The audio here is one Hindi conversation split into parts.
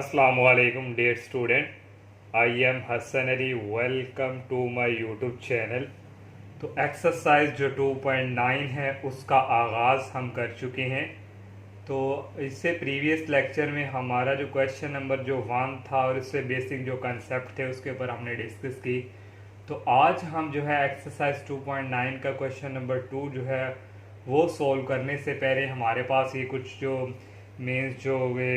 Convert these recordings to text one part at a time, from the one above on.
Assalamualaikum dear student, I am Hassan Ali. Welcome to my YouTube channel. तो एक्सरसाइज जो 2.9 है उसका आगाज़ हम कर चुके हैं। तो इससे प्रीवियस लेक्चर में हमारा जो क्वेश्चन नंबर जो 1 था और इससे बेसिक जो कंसेप्ट थे उसके ऊपर हमने डिस्कस की। तो आज हम जो है एक्सरसाइज 2.9 का क्वेश्चन नंबर 2 जो है वो सॉल्व करने से पहले हमारे पास ये कुछ जो मीन्स जो वे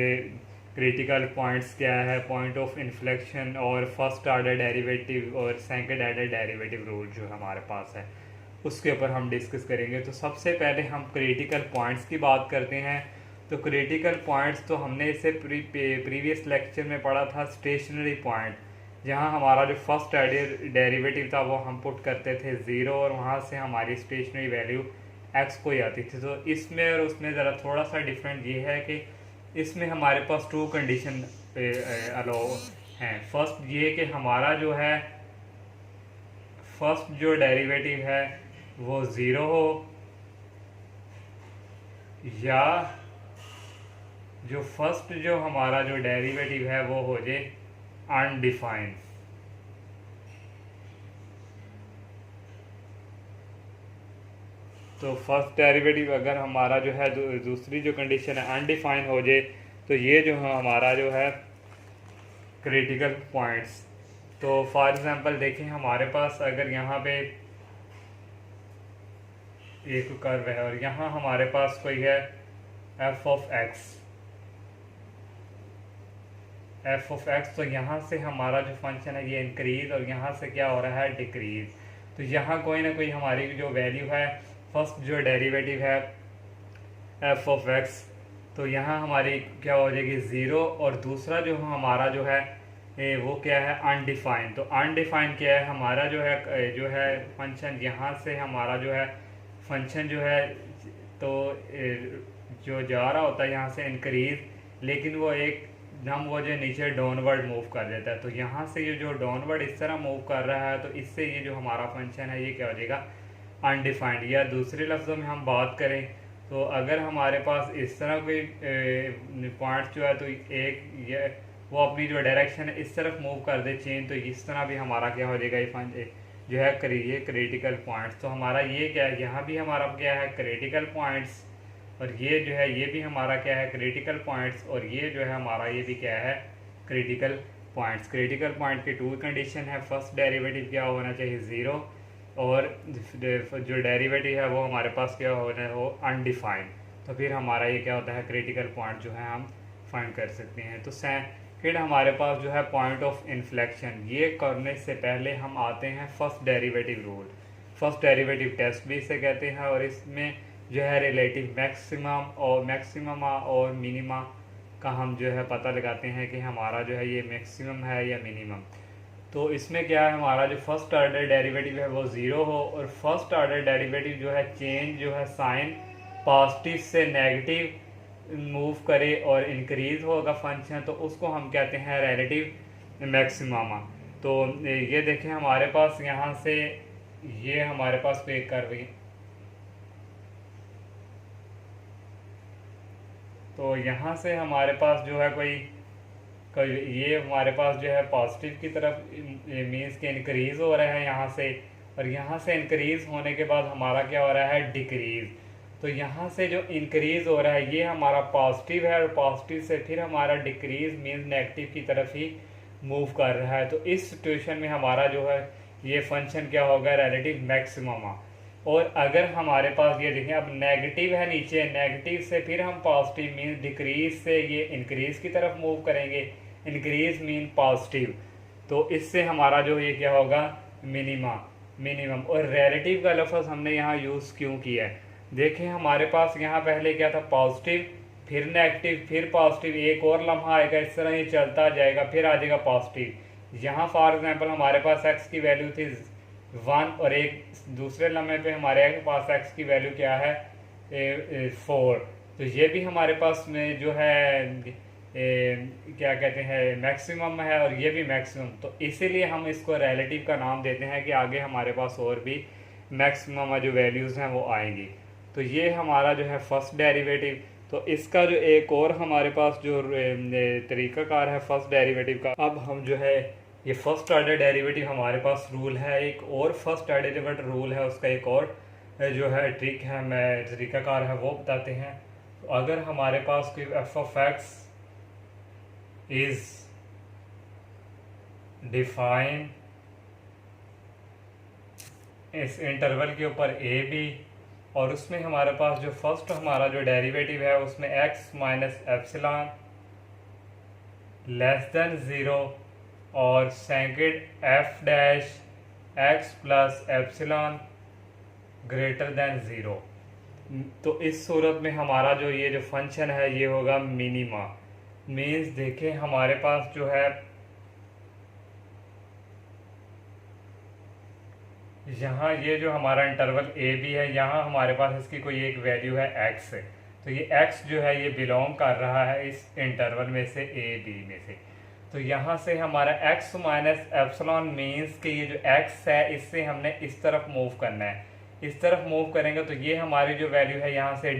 क्रिटिकल पॉइंट्स क्या है, पॉइंट ऑफ इन्फ्लेक्शन और फर्स्ट आर्डर डेरिवेटिव और सेकंड आर्डर डेरिवेटिव रूल जो हमारे पास है उसके ऊपर हम डिस्कस करेंगे। तो सबसे पहले हम क्रिटिकल पॉइंट्स की बात करते हैं। तो क्रिटिकल पॉइंट्स तो हमने इसे प्रीवियस लेक्चर में पढ़ा था स्टेशनरी पॉइंट, जहाँ हमारा जो फर्स्ट आर्डर डेरिवेटिव था वो हम पुट करते थे 0 और वहाँ से हमारी स्टेशनरी वैल्यू x को ही आती थी। तो इसमें और उसमें ज़रा थोड़ा सा डिफरेंट ये है कि इसमें हमारे पास 2 कंडीशन अलो हैं। फर्स्ट ये कि हमारा जो है फर्स्ट जो डेरिवेटिव है वो 0 हो या जो फर्स्ट जो हमारा जो डेरिवेटिव है वो हो जाए अनडिफाइंड। तो फर्स्ट डेरिवेटिव अगर हमारा जो है दूसरी जो कंडीशन है अनडिफाइन हो जाए तो ये जो है हमारा जो है क्रिटिकल पॉइंट्स। तो फॉर एग्जांपल देखें हमारे पास अगर यहाँ पे एक कर्व है और यहाँ हमारे पास कोई है एफ ऑफ एक्स, तो यहाँ से हमारा जो फंक्शन है ये इंक्रीज और यहाँ से क्या हो रहा है डिक्रीज। तो यहाँ कोई ना कोई हमारी जो वैल्यू है फर्स्ट जो डेरिवेटिव है एफ ऑफ एक्स, तो यहाँ हमारी क्या हो जाएगी 0 और दूसरा जो हमारा जो है वो क्या है अनडिफाइंड। तो अनडिफाइंड क्या है हमारा जो है फंक्शन, यहाँ से हमारा जो है फंक्शन जो है तो जो जा रहा होता है यहाँ से इंक्रीज, लेकिन वो एक हम वो जो नीचे डाउनवर्ड मूव कर देता है। तो यहाँ से ये जो डाउनवर्ड इस तरह मूव कर रहा है तो इससे ये जो हमारा फंक्शन है ये क्या हो जाएगा अनडिफाइंड। या दूसरे लफ्ज़ों में हम बात करें तो अगर हमारे पास इस तरह कोई पॉइंट जो है तो एक ये वो अपनी जो डायरेक्शन है इस तरफ मूव कर दे चेंज, तो इस तरह भी हमारा क्या हो जाएगा ये जो है ये क्रिटिकल पॉइंट्स। तो हमारा ये क्या है यहाँ भी हमारा क्या है क्रिटिकल पॉइंट्स और ये जो है ये भी हमारा क्या है क्रिटिकल पॉइंट्स और ये जो है हमारा ये भी क्या है क्रिटिकल पॉइंट्स। क्रिटिकल पॉइंट की 2 कंडीशन है, फर्स्ट डेरिवेटिव क्या होना चाहिए 0 और जो डेरिवेटिव है वो हमारे पास क्या होना है वो अनडिफाइंड। तो फिर हमारा ये क्या होता है क्रिटिकल पॉइंट जो है हम फाइंड कर सकते हैं। तो फिर हमारे पास जो है पॉइंट ऑफ इन्फ्लेक्शन, ये करने से पहले हम आते हैं first derivative rule. First derivative test भी इसे कहते हैं और इसमें जो है रिलेटिव मैक्सिमम और मिनिमा का हम जो है पता लगाते हैं कि हमारा जो है ये मैक्सिमम है या मिनिमम। तो इसमें क्या है हमारा जो फर्स्ट आर्डर डेरिवेटिव है वो 0 हो और फर्स्ट आर्डर डेरिवेटिव जो है चेंज जो है साइन पॉजिटिव से नेगेटिव मूव करे और इंक्रीज होगा फंक्शन, तो उसको हम कहते हैं रिलेटिव मैक्सिमम। तो ये देखें हमारे पास यहाँ से ये हमारे पास पे कर रही, तो यहाँ से हमारे पास जो है कोई ये हमारे पास जो है पॉजिटिव की तरफ मीन्स के इंक्रीज हो रहा है यहाँ से, और यहाँ से इंक्रीज होने के बाद हमारा क्या हो रहा है डिक्रीज। तो यहाँ से जो इंक्रीज हो रहा है ये हमारा पॉजिटिव है और पॉजिटिव से फिर हमारा डिक्रीज मीन्स नेगेटिव की तरफ ही मूव कर रहा है। तो इस सिचुएशन में हमारा जो है ये फंक्शन क्या होगा रिलेटिव मैक्सिमम। और अगर हमारे पास ये देखें अब नेगेटिव है नीचे, नेगेटिव से फिर हम पॉजिटिव मीन डिक्रीज से ये इंक्रीज की तरफ मूव करेंगे, इंक्रीज मीन पॉजिटिव, तो इससे हमारा जो ये क्या होगा मिनिमम। और रिलेटिव का लफ्ज़ हमने यहाँ यूज़ क्यों किया है, देखें हमारे पास यहाँ पहले क्या था पॉजिटिव फिर नेगेटिव फिर पॉजिटिव, एक और लम्हा आएगा इस तरह ये चलता जाएगा फिर आ जाएगा पॉजिटिव। यहाँ फॉर एग्जांपल हमारे पास x की वैल्यू थी 1 और एक दूसरे लम्हे पे हमारे पास x की वैल्यू क्या है 4, तो ये भी हमारे पास में जो है क्या कहते हैं मैक्सिमम है और ये भी मैक्सिमम। तो इसीलिए हम इसको रिलेटिव का नाम देते हैं कि आगे हमारे पास और भी मैक्सिमम जो वैल्यूज़ हैं वो आएंगी। तो ये हमारा जो है फर्स्ट डेरिवेटिव। तो इसका जो एक और हमारे पास जो तरीक़ाकार है फर्स्ट डेरिवेटिव का, अब हम जो है ये फर्स्ट ऑर्डर डेरिवेटिव हमारे पास रूल है, एक और फर्स्ट ऑर्डर डेरिवेटिव रूल है, उसका एक और जो है ट्रिक है, मैं तरीक़ाकार है वो बताते हैं। तो अगर हमारे पास कोई F of x is define इस इंटरवल के ऊपर ए बी, और उसमें हमारे पास जो फर्स्ट हमारा जो डेरिवेटिव है उसमें x minus epsilon less than zero और second F dash x plus epsilon greater than zero. तो इस सूरत में हमारा जो ये जो फंक्शन है ये होगा मिनिमा। मीन्स देखें हमारे पास जो है यहाँ ये जो हमारा इंटरवल ए बी है, यहाँ हमारे पास इसकी कोई एक वैल्यू है x है, तो ये x जो है ये बिलोंग कर रहा है इस इंटरवल में से ए बी में से। तो यहाँ से हमारा x माइनस एप्सिलॉन मीन्स कि ये जो x है इससे हमने इस तरफ मूव करना है, इस तरफ मूव करेंगे तो ये हमारी जो वैल्यू है यहाँ से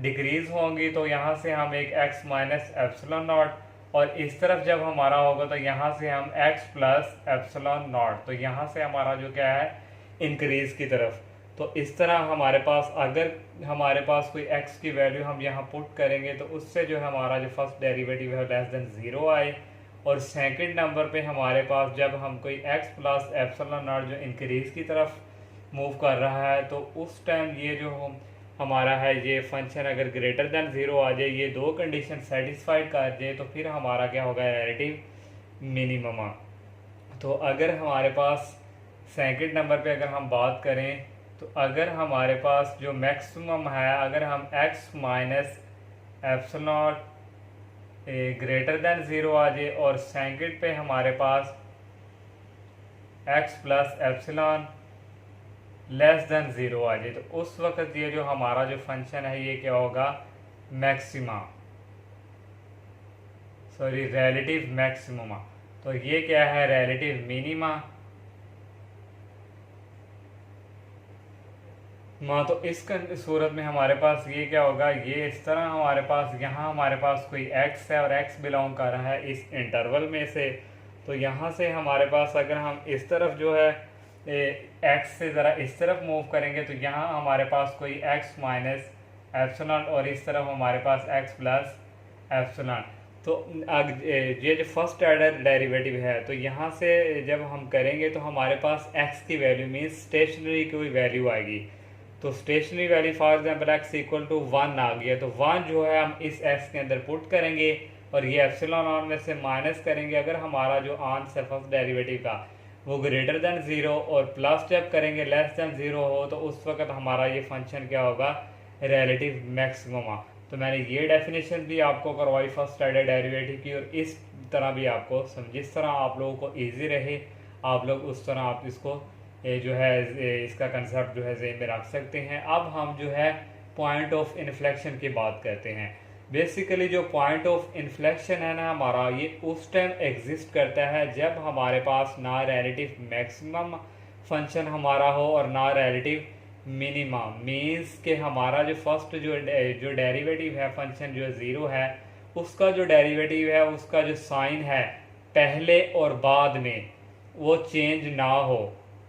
डिक्रीज होंगी, तो यहाँ से हम एक x माइनस एप्सिलॉन नॉट, और इस तरफ जब हमारा होगा तो यहाँ से हम x प्लस एप्सिलॉन नॉट, तो यहाँ से हमारा जो क्या है इंक्रीज की तरफ। तो इस तरह हमारे पास अगर हमारे पास कोई x की वैल्यू हम यहाँ पुट करेंगे तो उससे जो हमारा जो फर्स्ट डेरिवेटिव है लेस देन ज़ीरो आए, और सेकंड नंबर पे हमारे पास जब हम कोई x प्लस एप्सिलॉन नॉट जो इंक्रीज की तरफ मूव कर रहा है तो उस टाइम ये जो हमारा है ये फंक्शन अगर ग्रेटर देन ज़ीरो आ जाए, ये दो कंडीशन सेटिस्फाइड कर जाए, तो फिर हमारा क्या होगा रिलेटिव मिनिमम। तो अगर हमारे पास सेकंड नंबर पे अगर हम बात करें तो अगर हमारे पास जो मैक्सिमम है, अगर हम x minus epsilon greater than zero आ जाए और सेकंड पे हमारे पास x plus epsilon less than zero आ जाए, तो उस वक्त ये जो हमारा जो फंक्शन है ये क्या होगा मैक्सिमा, सॉरी रिलेटिव मैक्सिमम। तो ये क्या है रिलेटिव मिनिमा। तो इस सूरत में हमारे पास ये क्या होगा, ये इस तरह हमारे पास यहाँ हमारे पास कोई x है और x बिलोंग कर रहा है इस इंटरवल में से, तो यहाँ से हमारे पास अगर हम इस तरफ जो है x से ज़रा इस तरफ मूव करेंगे तो यहाँ हमारे पास कोई x माइनस एप्सिलॉन और इस तरफ हमारे पास x प्लस एप्सिलॉन। तो ये जो फर्स्ट ऑर्डर डेरिवेटिव है तो यहाँ से जब हम करेंगे तो हमारे पास x की वैल्यू मीन्स स्टेशनरी की कोई वैल्यू आएगी, तो stationary value for example x equal to 1 आ गया, तो 1 जो है हम इस x के अंदर पुट करेंगे और ये एप्सिलॉन ऑन में से माइनस करेंगे। अगर हमारा जो आंसर फर्स्ट डेरिवेटिव का वो ग्रेटर देन ज़ीरो और प्लस जब करेंगे लेस देन ज़ीरो हो तो उस वक्त हमारा ये फंक्शन क्या होगा रिलेटिव मैक्सिमम। तो मैंने ये डेफिनेशन भी आपको करवाई फर्स्ट ऑर्डर डेरिवेटिव की, और इस तरह भी आपको जिस तरह आप लोगों को ईजी रहे आप लोग उस तरह आप इसको जो है इसका कंसेप्ट जो है ज़हन में रख सकते हैं। अब हम जो है पॉइंट ऑफ इन्फ्लेक्शन की बात करते हैं। बेसिकली जो पॉइंट ऑफ इन्फ्लेक्शन है ना हमारा, ये उस टाइम एग्जिस्ट करता है जब हमारे पास ना रिलेटिव मैक्सिमम फंक्शन हमारा हो और ना रिलेटिव मिनिमा। मीन्स के हमारा जो फर्स्ट जो डेरिवेटिव है फंक्शन जो ज़ीरो है उसका जो डेरिवेटिव है उसका जो साइन है पहले और बाद में वो चेंज ना हो,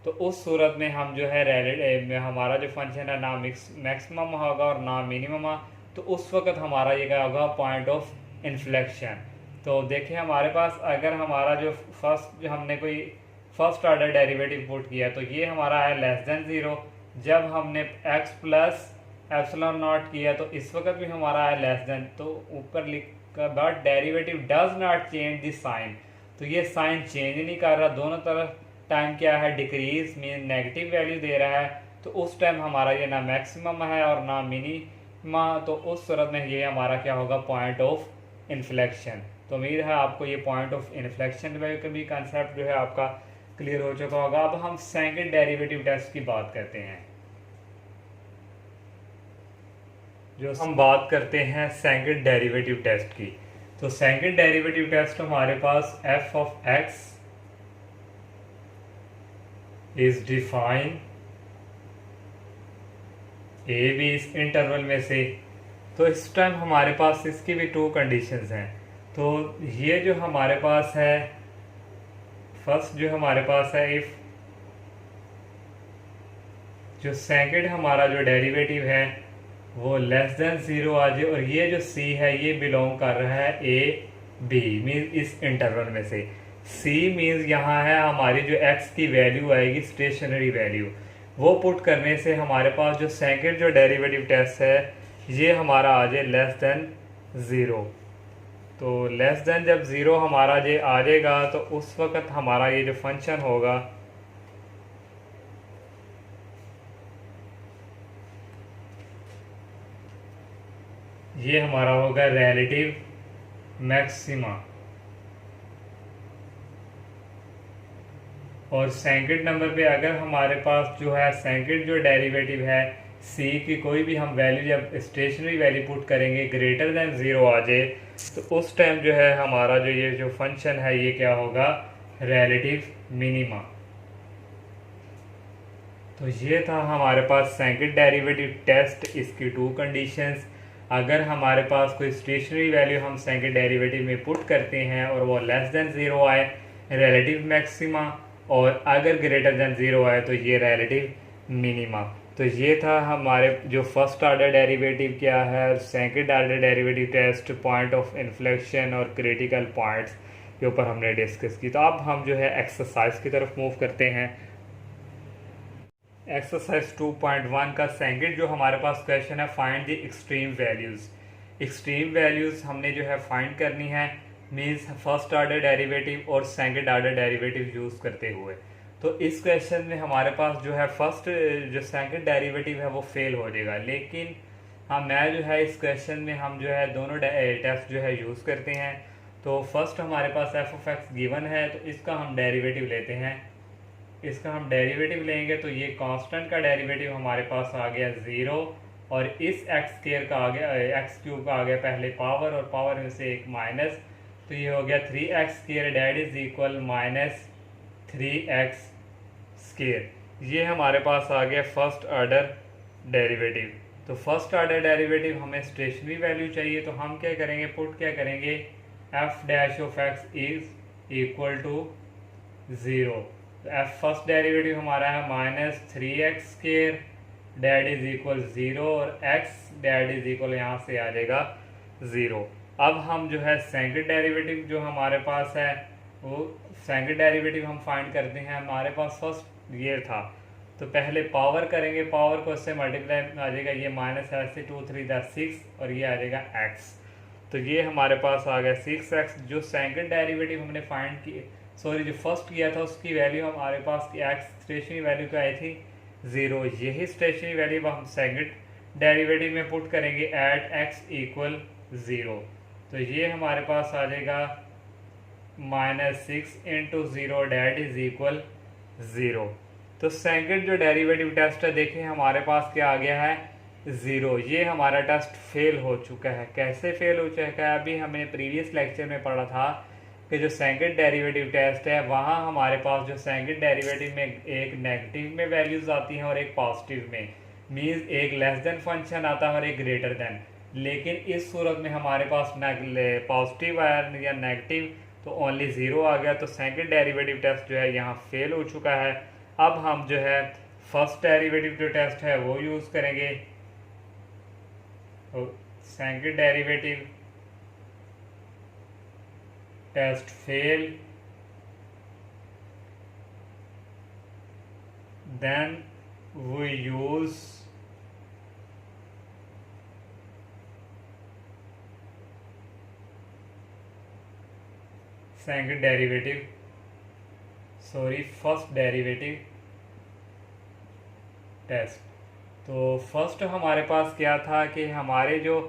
तो उस सूरत में हम जो है हमारा जो फंक्शन है ना मैक्सिमम होगा और ना मिनिमम, तो उस वक्त हमारा ये क्या होगा पॉइंट ऑफ इन्फ्लेक्शन। तो देखिए हमारे पास अगर हमारा जो हमने कोई फर्स्ट ऑर्डर डेरिवेटिव पुट किया तो ये हमारा है लेस देन ज़ीरो, जब हमने x प्लस एप्सिलॉन नॉट किया तो इस वक्त भी हमारा है लेस देन, तो ऊपर लिखा but derivative does not change the sign, तो ये साइन चेंज नहीं कर रहा, दोनों तरफ टाइम क्या है डिक्रीज मीन नेगेटिव वैल्यू दे रहा है, तो उस टाइम हमारा ये ना मैक्सिमम है और ना मिनिमा, तो उस सूरत में ये हमारा क्या होगा पॉइंट ऑफ इन्फ्लेक्शन। तो उम्मीद है आपको ये पॉइंट ऑफ इन्फ्लेक्शन का भी कंसेप्ट जो है आपका क्लियर हो चुका होगा। अब हम सेकंड डेरिवेटिव टेस्ट की बात करते हैं। जो हम बात करते हैं सेकंड डेरिवेटिव टेस्ट की, तो सेकंड डेरिवेटिव टेस्ट हमारे पास f of x is define A B इस इंटरवल में से, तो इस टाइम हमारे पास इसकी भी टू कंडीशंस हैं। तो ये जो हमारे पास है, फर्स्ट जो हमारे पास है, इफ जो सेकंड हमारा जो डेरिवेटिव है वो लेस देन ज़ीरो आ जाए, और ये जो सी है ये बिलोंग कर रहा है ए बी मीन्स इस इंटरवल में से। सी मीन्स यहाँ है हमारी जो एक्स की वैल्यू आएगी स्टेशनरी वैल्यू, वो पुट करने से हमारे पास जो सेकंड जो डेरिवेटिव टेस्ट है ये हमारा आ जाए लेस देन ज़ीरो। तो लेस देन जब ज़ीरो हमारा ये आ जाएगा तो उस वक्त हमारा ये जो फंक्शन होगा ये हमारा होगा रिलेटिव मैक्सिमा। और सेकंड नंबर पे अगर हमारे पास जो है सेकंड जो डेरिवेटिव है सी की कोई भी हम वैल्यू जब स्टेशनरी वैल्यू पुट करेंगे ग्रेटर देन ज़ीरो आ जाए, तो उस टाइम जो है हमारा जो ये जो फंक्शन है ये क्या होगा, रिलेटिव मिनिमा। तो ये था हमारे पास सेकंड डेरिवेटिव टेस्ट, इसकी टू कंडीशंस। अगर हमारे पास कोई स्टेशनरी वैल्यू हम सेकंड डेरिवेटिव में पुट करते हैं और वो लेस देन ज़ीरो आए, रिलेटिव मैक्सिमा, और अगर ग्रेटर देन ज़ीरो आए तो ये रिलेटिव मिनिमा। तो ये था हमारे जो फर्स्ट ऑर्डर डेरिवेटिव क्या है, second order derivative test, point of inflection और क्रिटिकल पॉइंट्स के ऊपर हमने डिस्कस की। तो अब हम जो है एक्सरसाइज की तरफ मूव करते हैं। एक्सरसाइज 2.1 का सेकंड जो हमारे पास क्वेश्चन है, find the extreme values. Extreme values हमने जो है फाइंड करनी है, मीन्स फर्स्ट ऑर्डर डेरिवेटिव और सेकंड ऑर्डर डेरिवेटिव यूज़ करते हुए। तो इस क्वेश्चन में हमारे पास जो है फर्स्ट जो सेकंड डेरिवेटिव है वो फेल हो जाएगा, लेकिन हाँ मैं जो है इस क्वेश्चन में हम जो है दोनों टेस्ट जो है यूज़ करते हैं। तो फर्स्ट हमारे पास एफ ऑफ एक्स गिवन है, तो इसका हम डेरिवेटिव लेते हैं। इसका हम डेरिवेटिव लेंगे तो ये कांस्टेंट का डेरिवेटिव हमारे पास आ गया ज़ीरो, और इस एक्स स्क्वायर का आ गया, एक्स क्यूब का आ गया पहले पावर, और पावर में से एक माइनस, तो ये हो गया 3x square that is equal minus 3x square. ये हमारे पास आ गया फर्स्ट ऑर्डर डेरिवेटिव। तो फर्स्ट ऑर्डर डेरिवेटिव हमें स्टेशनरी वैल्यू चाहिए, तो हम क्या करेंगे, पुट क्या करेंगे, F dash of X is equal to zero. तो एफ फर्स्ट डेरिवेटिव हमारा है minus 3x square that is equal zero, और x डेट इज इक्वल यहाँ से आ जाएगा ज़ीरो। अब हम जो है सेकंड डेरिवेटिव जो हमारे पास है वो सेकंड डेरिवेटिव हम फाइंड करते हैं। हमारे पास फर्स्ट ये था, तो पहले पावर करेंगे, पावर को इससे मल्टीप्लाई आ जाएगा, ये माइनस ऐसे 2 3 × 6, और ये आ जाएगा x। तो ये हमारे पास आ गया 6x। जो सेकंड डेरिवेटिव हमने फाइंड की, सॉरी जो फर्स्ट किया था उसकी वैल्यू हमारे पास x स्टेशनरी वैल्यू क्या आई थी, ज़ीरो। यही स्टेशनरी वैल्यू हम सेकंड डेरिवेटिव में पुट करेंगे एट x इक्वल ज़ीरो। तो ये हमारे पास आ जाएगा -6 into zero that is equal zero. तो सेकंड जो डेरिवेटिव टेस्ट है, देखें हमारे पास क्या आ गया है, ज़ीरो। ये हमारा टेस्ट फेल हो चुका है। कैसे फेल हो चुका है, अभी हमने प्रीवियस लेक्चर में पढ़ा था कि जो सेकंड डेरिवेटिव टेस्ट है वहाँ हमारे पास जो सेकंड डेरिवेटिव में एक नेगेटिव में वैल्यूज़ आती हैं और एक पॉजिटिव में, मीन्स एक लेस देन फंक्शन आता है और एक ग्रेटर देन। लेकिन इस सूरत में हमारे पास पॉजिटिव आया या नेगेटिव, तो ओनली ज़ीरो आ गया। तो सेकंड डेरिवेटिव टेस्ट जो है यहाँ फेल हो चुका है। अब हम जो है फर्स्ट डेरिवेटिव जो टेस्ट है वो यूज़ करेंगे। तो second derivative test fail, then we use second derivative, sorry first derivative test. तो फर्स्ट हमारे पास क्या था कि हमारे जो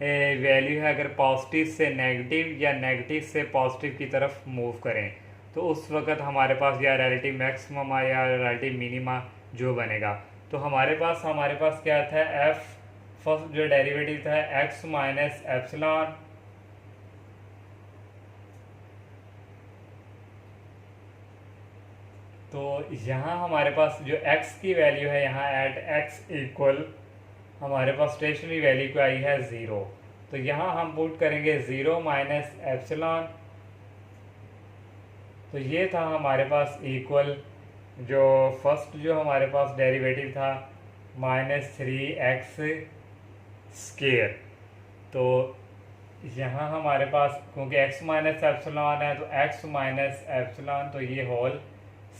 वैल्यू है अगर पॉजिटिव से नेगेटिव या नेगेटिव से पॉजिटिव की तरफ मूव करें, तो उस वक्त हमारे पास या रिलेटिव मैक्सिमम या रिलेटिव मिनिमा जो बनेगा। तो हमारे पास क्या था, एफ फर्स्ट जो डेरिवेटिव था एक्स माइनस एप्सिलॉन तो यहाँ हमारे पास जो x की वैल्यू है यहाँ एट x इक्वल हमारे पास स्टेशनरी वैल्यू क्या आई है 0। तो यहाँ हम पुट करेंगे 0 माइनस एप्सिलॉन। तो ये था हमारे पास इक्वल जो फर्स्ट जो हमारे पास डेरिवेटिव था -3x स्केयर। तो यहाँ हमारे पास क्योंकि x माइनस एप्सिलॉन है तो x माइनस एप्सिलॉन, तो ये होल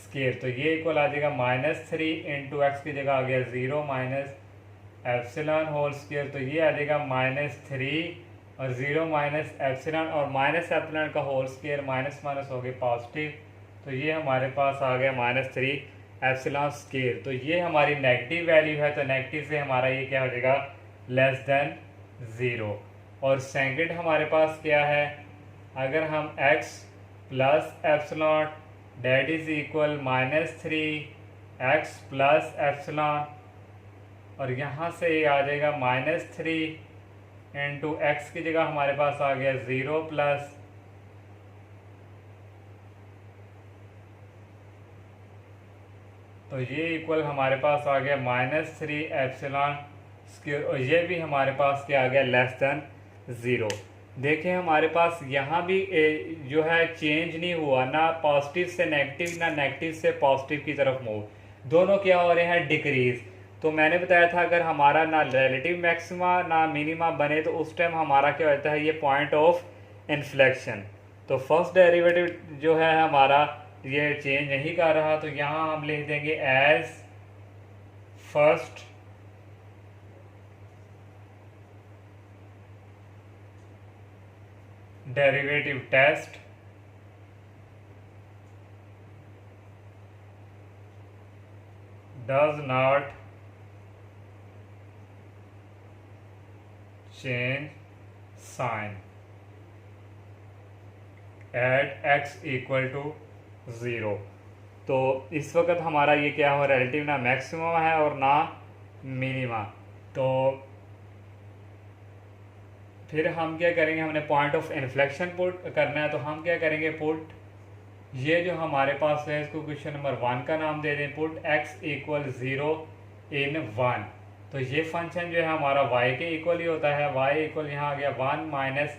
स्केयर। तो ये इक्वल आ जाएगा -3 इंटू एक्स की जगह आ गया 0 माइनस एप्सिलॉन होल स्केयर। तो ये आ जाएगा -3 और 0 माइनस एप्सिलॉन और माइनस एप्सिलॉन का होल स्केयर, माइनस माइनस हो गया पॉजिटिव। तो ये हमारे पास आ गया -3 एप्सिलॉन स्केयर। तो ये हमारी नेगेटिव वैल्यू है, तो नेगेटिव से हमारा ये क्या हो जाएगा लेस देन 0। और सेकंड हमारे पास क्या है, अगर हम x plus epsilon that is equal -3x plus epsilon, और यहाँ से ये आ जाएगा -3 इंटू एक्स की जगह हमारे पास आ गया 0 प्लस, तो ये इक्वल हमारे पास आ गया -3 एप्सिलॉन स्क्वायर, और ये भी हमारे पास क्या आ गया लेस देन 0। देखें हमारे पास यहाँ भी जो है चेंज नहीं हुआ, ना पॉजिटिव से नेगेटिव ना नेगेटिव से पॉजिटिव की तरफ मूव, दोनों क्या हो रहे हैं डिक्रीज। तो मैंने बताया था अगर हमारा ना रिलेटिव मैक्सिमा ना मिनिमा बने तो उस टाइम हमारा क्या होता है ये पॉइंट ऑफ इन्फ्लेक्शन। तो फर्स्ट डेरिवेटिव जो है हमारा ये चेंज नहीं कर रहा, तो यहाँ हम लिख देंगे as first derivative test does not change sign at x equal to 0। तो इस वक्त हमारा ये क्या हो रिलेटिव ना मैक्सिमम है और ना मिनिमा। तो फिर हम क्या करेंगे, हमने पॉइंट ऑफ इन्फ्लेक्शन पुट करना है, तो हम क्या करेंगे पुट ये जो हमारे पास है इसको क्वेश्चन नंबर 1 का नाम दे दें, पुट x इक्वल 0 इन 1। तो ये फंक्शन जो है हमारा y के इक्वल ही होता है, y इक्वल यहाँ आ गया 1 माइनस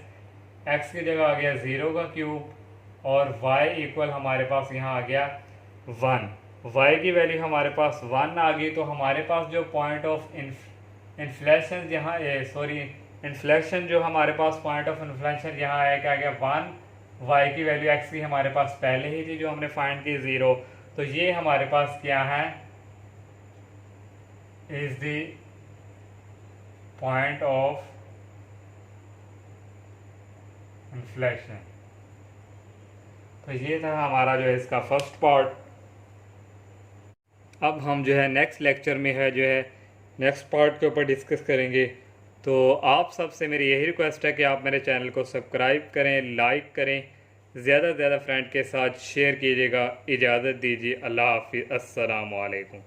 एक्स की जगह आ गया 0 का क्यूब, और y इक्वल हमारे पास यहाँ आ गया 1। y की वैल्यू हमारे पास 1 आ गई। तो हमारे पास जो पॉइंट ऑफ इन्फ्लेशन यहाँ इन्फ्लेक्शन जो हमारे पास पॉइंट ऑफ इन्फ्लेक्शन यहाँ आया क्या गया 1, y की वैल्यू x की हमारे पास पहले ही थी जो हमने फाइंड की 0। तो ये हमारे पास क्या है is the point of inflection. तो ये था हमारा जो है इसका फर्स्ट पार्ट। अब हम जो है नेक्स्ट लेक्चर में है जो है नेक्स्ट पार्ट के ऊपर डिस्कस करेंगे। तो आप सबसे मेरी यही रिक्वेस्ट है कि आप मेरे चैनल को सब्सक्राइब करें, लाइक करें, ज़्यादा से ज़्यादा फ्रेंड के साथ शेयर कीजिएगा। इजाज़त दीजिए, अल्लाह हाफिज़, अस्सलामु अलैकुम।